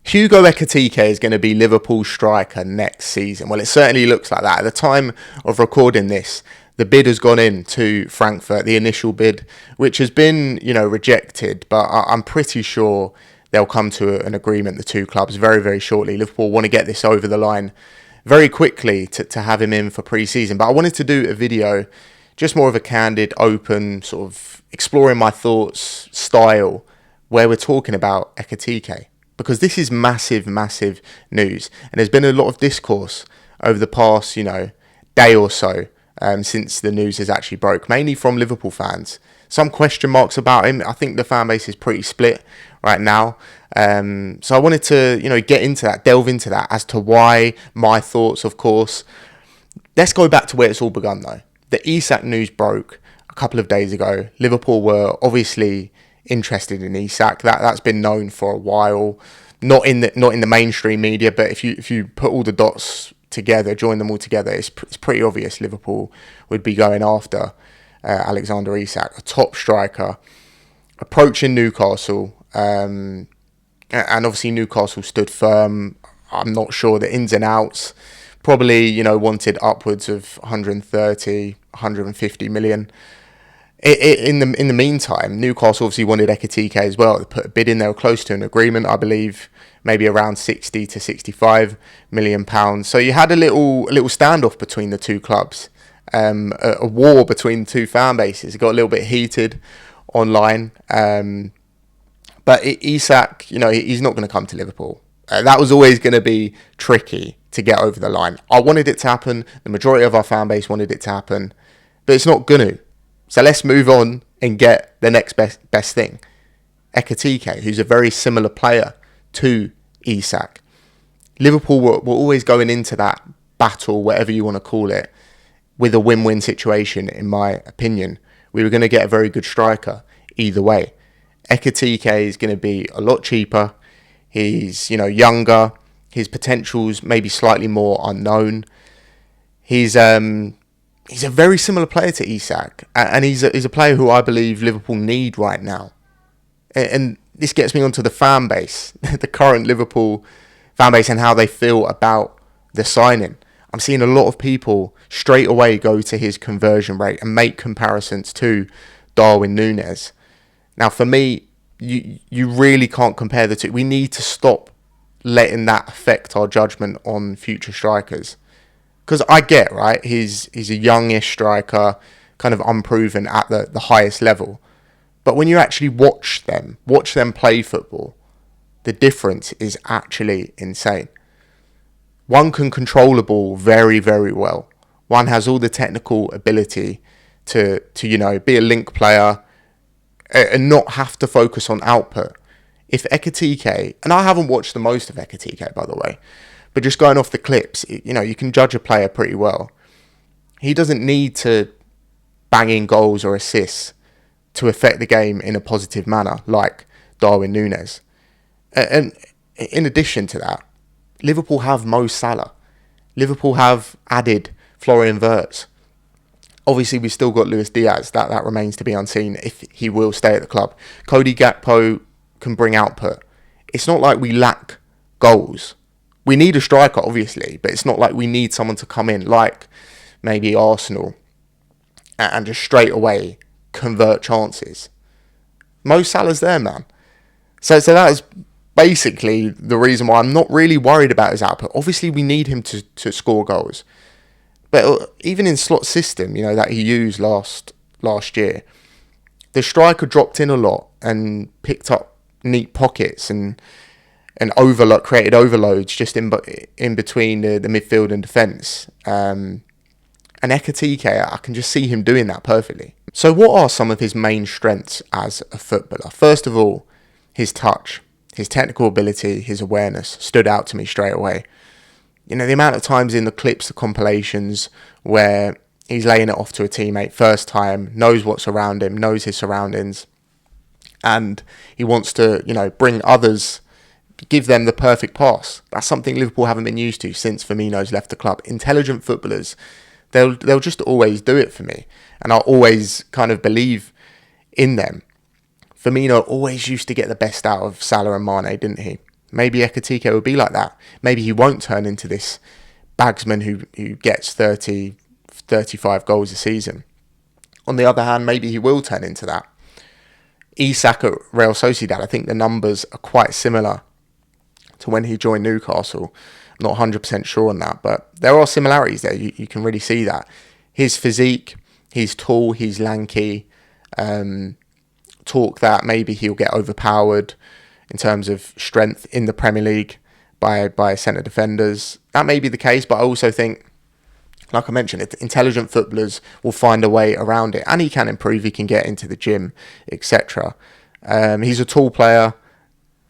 Hugo Ekitike is going to be Liverpool's striker next season. Well, it certainly looks like that. At the time of recording this, the bid has gone in to Frankfurt, the initial bid, which has been, rejected. But I'm pretty sure they'll come to an agreement, the two clubs, very, very shortly. Liverpool want to get this over the line very quickly to have him in for pre-season. But I wanted to do a video, just more of a candid, open, sort of exploring my thoughts style, where we're talking about Ekitike. Because this is massive, massive news. And there's been a lot of discourse over the past, day or so since the news has actually broke, mainly from Liverpool fans. Some question marks about him. I think the fan base is pretty split right now. So I wanted to, get into that, delve into that as to why, my thoughts, of course. Let's go back to where it's all begun, though. The Isak news broke a couple of days ago. Liverpool were obviously interested in Isak. That's been known for a while. Not in the mainstream media, but if you put all the dots together, join them all together, it's pretty obvious Liverpool would be going after Alexander Isak, a top striker, approaching Newcastle. And obviously Newcastle stood firm. I'm not sure the ins and outs. Probably, wanted upwards of 130, 150 million. In the meantime, Newcastle obviously wanted Ekitike as well. They put a bid in. They were close to an agreement, I believe, maybe around 60 to 65 million pounds. So you had a little standoff between the two clubs, a war between the two fan bases. It got a little bit heated online. But Isak, he's not going to come to Liverpool. That was always going to be tricky to get over the line. I wanted it to happen. The majority of our fan base wanted it to happen, but it's not going to. So let's move on and get the next best thing. Ekitike, who's a very similar player to Isak. Liverpool were always going into that battle, whatever you want to call it, with a win-win situation, in my opinion. We were going to get a very good striker either way. Ekitike is going to be a lot cheaper. He's, younger. His potential's maybe slightly more unknown. He's a very similar player to Isak, and he's a player who I believe Liverpool need right now. And this gets me onto the fan base, the current Liverpool fan base, and how they feel about the signing. I'm seeing a lot of people straight away go to his conversion rate and make comparisons to Darwin Núñez. Now, for me, you really can't compare the two. We need to stop letting that affect our judgment on future strikers. Because I get, right, he's a youngish striker, kind of unproven at the highest level. But when you actually watch them play football, the difference is actually insane. One can control the ball very, very well. One has all the technical ability to be a link player and not have to focus on output. If Ekitike, and I haven't watched the most of Ekitike, by the way, but just going off the clips, you can judge a player pretty well. He doesn't need to bang in goals or assists to affect the game in a positive manner like Darwin Núñez. And in addition to that, Liverpool have Mo Salah. Liverpool have added Florian Wirtz. Obviously, we've still got Luis Diaz. That remains to be unseen if he will stay at the club. Cody Gakpo can bring output. It's not like we lack goals. We need a striker, obviously, but it's not like we need someone to come in like maybe Arsenal and just straight away convert chances. Mo Salah's there, man. So that is basically the reason why I'm not really worried about his output. Obviously, we need him to score goals. But even in slot system, that he used last year, the striker dropped in a lot and picked up neat pockets and created overloads just in between the midfield and defence. And Ekitike, I can just see him doing that perfectly. So what are some of his main strengths as a footballer? First of all, his touch, his technical ability, his awareness stood out to me straight away. The amount of times in the clips, the compilations, where he's laying it off to a teammate first time, knows what's around him, knows his surroundings, and he wants to, bring others, give them the perfect pass. That's something Liverpool haven't been used to since Firmino's left the club. Intelligent footballers, they'll just always do it for me, and I'll always kind of believe in them. Firmino always used to get the best out of Salah and Mane, didn't he? Maybe Ekitike will be like that. Maybe he won't turn into this bagsman who gets 30, 35 goals a season. On the other hand, maybe he will turn into that. Isak at Real Sociedad, I think the numbers are quite similar to when he joined Newcastle. I'm not 100% sure on that, but there are similarities there. You can really see that. His physique, he's tall, he's lanky. Talk that maybe he'll get overpowered in terms of strength in the Premier League by centre defenders. That may be the case, but I also think, like I mentioned, intelligent footballers will find a way around it, and he can improve. He can get into the gym, etc. He's a tall player.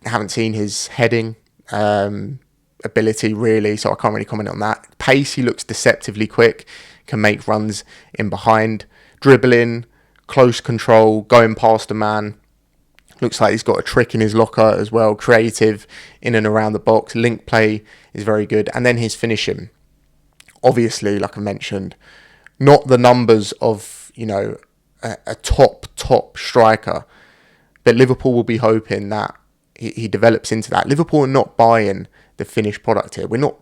I haven't seen his heading ability really, so I can't really comment on that. Pace, he looks deceptively quick, can make runs in behind, dribbling, close control, going past a man. Looks like he's got a trick in his locker as well. Creative in and around the box. Link play is very good, and then his finishing. Obviously, like I mentioned, not the numbers of, a top striker, but Liverpool will be hoping that he develops into that. Liverpool are not buying the finished product here. We're not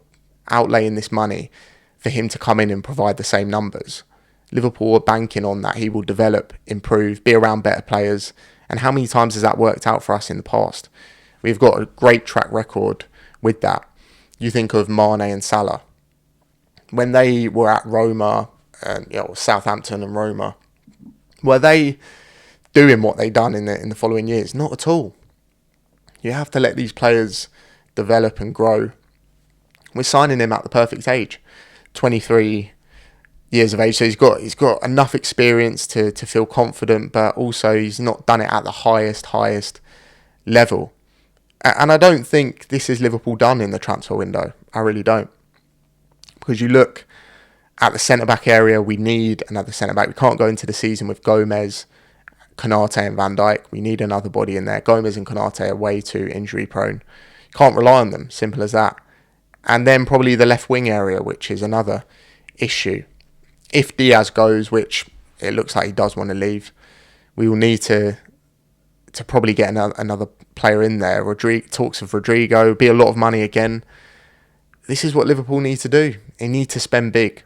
outlaying this money for him to come in and provide the same numbers. Liverpool are banking on that he will develop, improve, be around better players. And how many times has that worked out for us in the past? We've got a great track record with that. You think of Mane and Salah. When they were at Roma, Southampton and Roma, were they doing what they done in the following years? Not at all. You have to let these players develop and grow. We're signing him at the perfect age, 23 years of age. So he's got enough experience to feel confident, but also he's not done it at the highest level. And I don't think this is Liverpool done in the transfer window. I really don't. Because you look at the centre-back area, we need another centre-back. We can't go into the season with Gomez, Konate and Van Dijk. We need another body in there. Gomez and Konate are way too injury-prone. Can't rely on them, simple as that. And then probably the left wing area, which is another issue. If Diaz goes, which it looks like he does want to leave, we will need to probably get another player in there. Talks of Rodrigo, be a lot of money again. This is what Liverpool need to do. They need to spend big.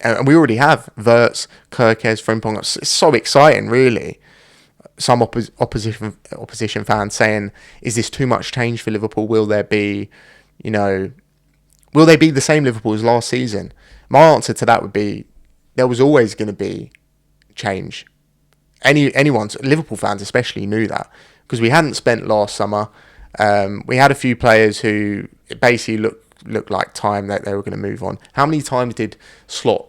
And we already have Wirtz, Kerkez, Frimpong. It's so exciting, really. Some opposition fans saying, is this too much change for Liverpool? Will they be the same Liverpool as last season? My answer to that would be, there was always going to be change. Liverpool fans especially knew that, because we hadn't spent last summer. We had a few players who basically looked like time that they were going to move on. How many times did Slot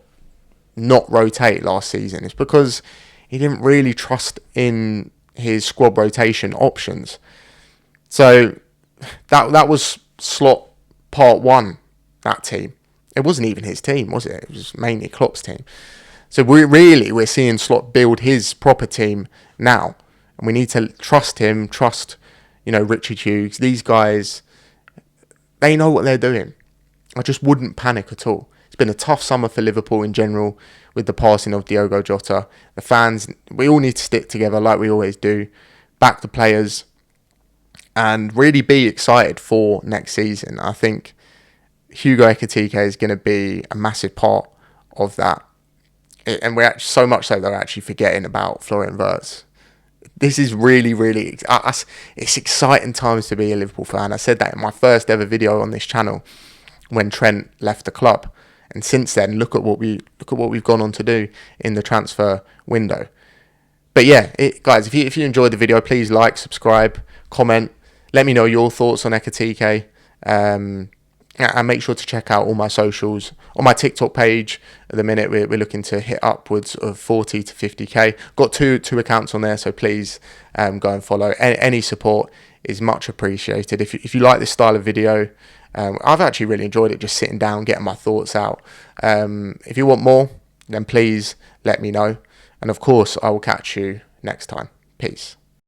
not rotate last season? It's because he didn't really trust in his squad rotation options. So that was Slot part one, that team. It wasn't even his team, was it? It was mainly Klopp's team. So we're seeing Slot build his proper team now. And we need to trust him, Richard Hughes. These guys, they know what they're doing. I just wouldn't panic at all. It's been a tough summer for Liverpool in general with the passing of Diogo Jota. The fans, we all need to stick together like we always do. Back the players and really be excited for next season. I think Hugo Ekitike is going to be a massive part of that. And we're actually, so much so they're actually forgetting about Florian Wirtz. This is really, really, it's exciting times to be a Liverpool fan. I said that in my first ever video on this channel when Trent left the club. And since then, look at what we've gone on to do in the transfer window. But yeah, guys, if you enjoyed the video, please like, subscribe, comment. Let me know your thoughts on Ekitike. And make sure to check out all my socials. On my TikTok page, at the minute, we're looking to hit upwards of 40 to 50k. Got two accounts on there, so please go and follow. Any support is much appreciated. If you like this style of video, I've actually really enjoyed it, just sitting down, getting my thoughts out. If you want more, then please let me know. And of course, I will catch you next time. Peace.